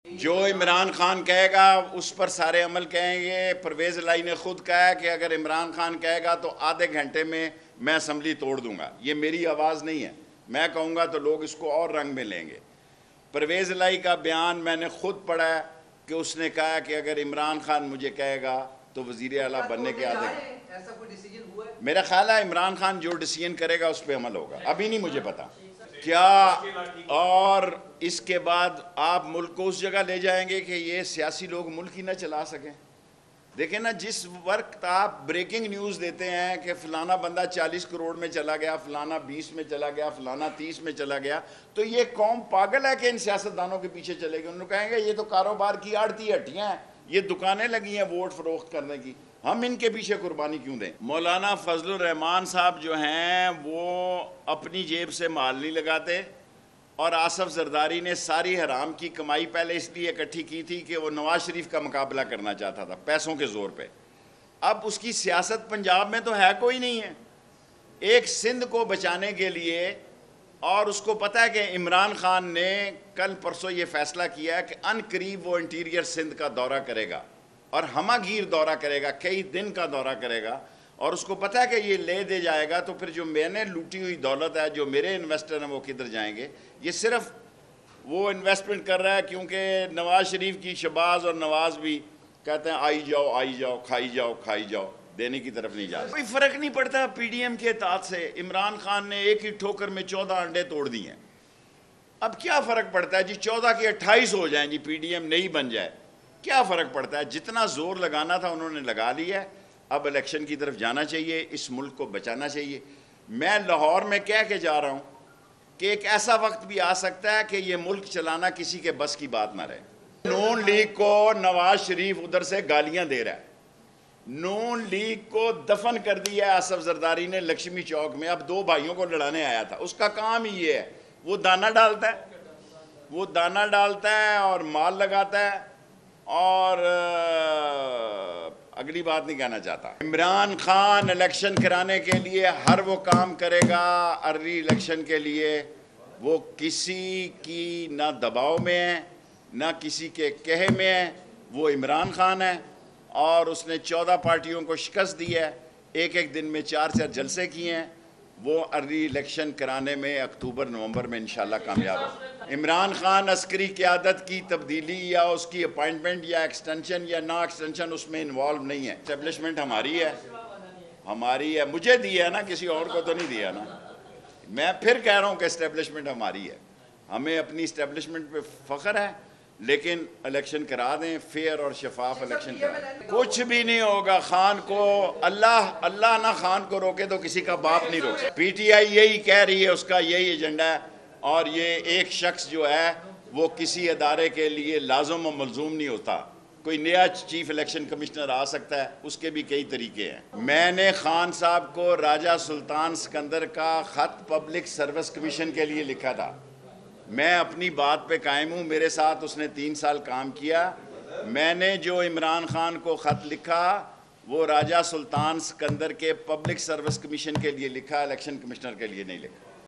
جو عمران خان کہے گا اس پر سارے عمل کہیں گے۔ پرویز الہی نے خود کہا ہے کہ اگر عمران خان کہے گا تو آدھے گھنٹے میں اسمبلی توڑ دوں گا۔ یہ میری آواز نہیں ہے، میں کہوں گا تو لوگ اس کو اور رنگ میں لیں گے۔ پرویز الہی کا بیان میں نے خود پڑھا ہے کہ اس نے کہا کہ اگر عمران خان مجھے کہے گا تو وزیر اعلیٰ بننے کے میرا خیال ہے عمران خان جو ڈیسیژن کرے گا اس پہ عمل ہوگا، ابھی نہیں مجھے پتا کیا۔ اور اس کے بعد آپ ملک کو اس جگہ لے جائیں گے کہ یہ سیاسی لوگ ملک ہی نہ چلا سکیں۔ دیکھیں نا، جس وقت آپ بریکنگ نیوز دیتے ہیں کہ فلانا بندہ 40 کروڑ میں چلا گیا، فلانا 20 میں چلا گیا، فلانا 30 میں چلا گیا، تو یہ قوم پاگل ہے کہ ان سیاستدانوں کے پیچھے چلے گی۔ انہوں نے کہیں گے یہ تو کاروبار کی آڑتی ہٹیاں ہیں، یہ دکانیں لگی ہیں ووٹ فروخت کرنے کی، ہم ان کے پیچھے قربانی کیوں دیں؟ مولانا فضل الرحمان صاحب جو ہیں وہ اپنی جیب سے مال نہیں لگاتے، اور آصف زرداری نے ساری حرام کی کمائی پہلے اس لیے اکٹھی کی تھی کہ وہ نواز شریف کا مقابلہ کرنا چاہتا تھا پیسوں کے زور پہ۔ اب اس کی سیاست پنجاب میں تو ہے کوئی نہیں ہے، ایک سندھ کو بچانے کے لیے، اور اس کو پتہ ہے کہ عمران خان نے کل پرسوں یہ فیصلہ کیا ہے کہ ان قریب وہ انٹیریئر سندھ کا دورہ کرے گا اور ہمہ گیر دورہ کرے گا، کئی دن کا دورہ کرے گا، اور اس کو پتہ ہے کہ یہ لے دے جائے گا تو پھر جو میں نے لوٹی ہوئی دولت ہے، جو میرے انویسٹر ہیں وہ کدھر جائیں گے؟ یہ صرف وہ انویسٹمنٹ کر رہا ہے کیونکہ نواز شریف کی شہباز اور نواز بھی کہتے ہیں آئی جاؤ کھائی جاؤ، دینے کی طرف نہیں جاتا۔ کوئی فرق نہیں پڑتا پی ڈی ایم کے اطاعت سے۔ عمران خان نے ایک ہی ٹھوکر میں 14 انڈے توڑ دی ہیں، اب کیا فرق پڑتا ہے جی 14 کے 28 ہو جائیں جی، پی ڈی ایم نہیں بن جائے، کیا فرق پڑتا ہے؟ جتنا زور لگانا تھا انہوں نے لگا لیا ہے، اب الیکشن کی طرف جانا چاہیے، اس ملک کو بچانا چاہیے۔ میں لاہور میں کہہ کے جا رہا ہوں کہ ایک ایسا وقت بھی آ سکتا ہے کہ یہ ملک چلانا کسی کے بس کی بات نہ رہے۔ نون لیگ کو نواز شریف ادھر سے گالیاں دے رہا ہے، نون لیگ کو دفن کر دیا ہے آصف زرداری نے لکشمی چوک میں، اب 2 بھائیوں کو لڑانے آیا تھا، اس کا کام ہی یہ ہے، وہ دانہ ڈالتا ہے اور مال لگاتا ہے، اور اگلی بات نہیں کہنا چاہتا۔ عمران خان الیکشن کرانے کے لیے ہر وہ کام کرے گا ارلی الیکشن کے لیے، وہ کسی کی نہ دباؤ میں ہے نہ کسی کے کہے میں ہے، وہ عمران خان ہے، اور اس نے 14 پارٹیوں کو شکست دی ہے، ایک دن میں 4 جلسے کیے ہیں، وہ ارلی الیکشن کرانے میں اکتوبر نومبر میں انشاءاللہ کامیاب ہے۔ عمران خان عسکری قیادت کی تبدیلی یا اس کی اپائنٹمنٹ یا ایکسٹینشن یا نا ایکسٹینشن اس میں انوالو نہیں ہے۔ اسٹیبلشمنٹ ہماری ہے، مجھے دیا ہے نا، کسی اور کو تو نہیں دیا نا۔ میں پھر کہہ رہا ہوں کہ اسٹیبلشمنٹ ہماری ہے، ہمیں اپنی اسٹیبلشمنٹ پہ فخر ہے، لیکن الیکشن کرا دیں، فیئر اور شفاف الیکشن کرا دیں۔ کچھ بھی نہیں ہوگا، خان کو اللہ نہ خان کو روکے تو کسی کا باپ نہیں روکے۔ پی ٹی آئی یہی کہہ رہی ہے، اس کا یہی ایجنڈا ہے، اور یہ ایک شخص جو ہے وہ کسی ادارے کے لیے لازم و ملزوم نہیں ہوتا۔ کوئی نیا چیف الیکشن کمشنر آ سکتا ہے، اس کے بھی کئی طریقے ہیں۔ میں نے خان صاحب کو راجہ سلطان سکندر کا خط پبلک سروس کمیشن کے لیے لکھا تھا، میں اپنی بات پہ قائم ہوں، میرے ساتھ اس نے 3 سال کام کیا۔ میں نے جو عمران خان کو خط لکھا وہ راجہ سلطان سکندر کے پبلک سروس کمیشن کے لیے لکھا، الیکشن کمشنر کے لیے نہیں لکھا۔